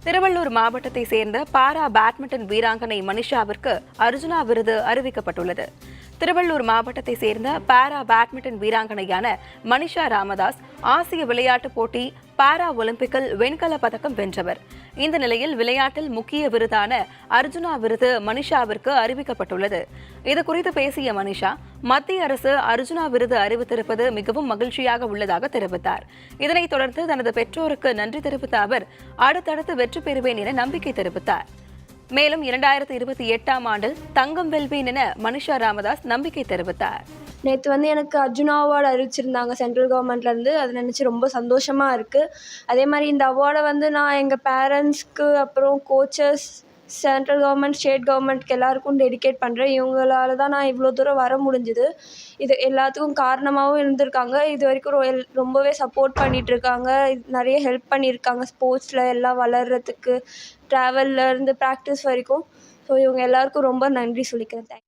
திருவள்ளூர் மாவட்டத்தை சேர்ந்த para badminton வீராங்கனை மனிஷாவிற்கு அர்ஜுனா விருது அறிவிக்கப்பட்டுள்ளது. திருவள்ளூர் மாவட்டத்தை சேர்ந்த பாரா பேட்மிண்டன் வீராங்கனையான மனிஷா ராமதாஸ் ஆசிய விளையாட்டுப் போட்டி பாரா ஒலிம்பிக்கில் வெண்கலப் பதக்கம் வென்றவர். இந்த நிலையில் விளையாட்டில் முக்கிய விருதான அர்ஜுனா விருது மனிஷாவிற்கு அறிவிக்கப்பட்டுள்ளது. இதுகுறித்து பேசிய மனிஷா, மத்திய அரசு அர்ஜுனா விருது அறிவித்திருப்பது மிகவும் மகிழ்ச்சியாக உள்ளதாக தெரிவித்தார். இதனைத் தொடர்ந்து தனது பெற்றோருக்கு நன்றி தெரிவித்த அவர், அடுத்தடுத்து வெற்றி பெறுவேன் என நம்பிக்கை தெரிவித்தார். மேலும் 2028ஆம் ஆண்டில் தங்கம் வெல்வேன் என மனிஷா ராமதாஸ் நம்பிக்கை தெரிவித்தார். நேற்று எனக்கு அர்ஜுனா அவார்டு அறிவிச்சிருந்தாங்க சென்ட்ரல் கவர்மெண்ட்லேருந்து. அது நினச்சி ரொம்ப சந்தோஷமாக இருக்குது. அதே மாதிரி இந்த அவார்டை நான் எங்கள் பேரண்ட்ஸ்க்கு, அப்புறம் கோச்சஸ், சென்ட்ரல் கவர்மெண்ட், ஸ்டேட் கவர்மெண்ட்க்கு எல்லாருக்கும் டெடிகேட் பண்ணுறேன். இவங்களால தான் நான் இவ்வளோ தூரம் வர முடிஞ்சுது. இது எல்லாத்துக்கும் காரணமாகவும் இருந்திருக்காங்க. இது வரைக்கும் ரொம்பவே சப்போர்ட் பண்ணிகிட்ருக்காங்க. நிறைய ஹெல்ப் பண்ணியிருக்காங்க ஸ்போர்ட்ஸில் எல்லாம் வளர்கிறதுக்கு, ட்ராவல்லேருந்து ப்ராக்டிஸ் வரைக்கும். ஸோ இவங்க எல்லாருக்கும் ரொம்ப நன்றி சொல்லிக்கிறேன்.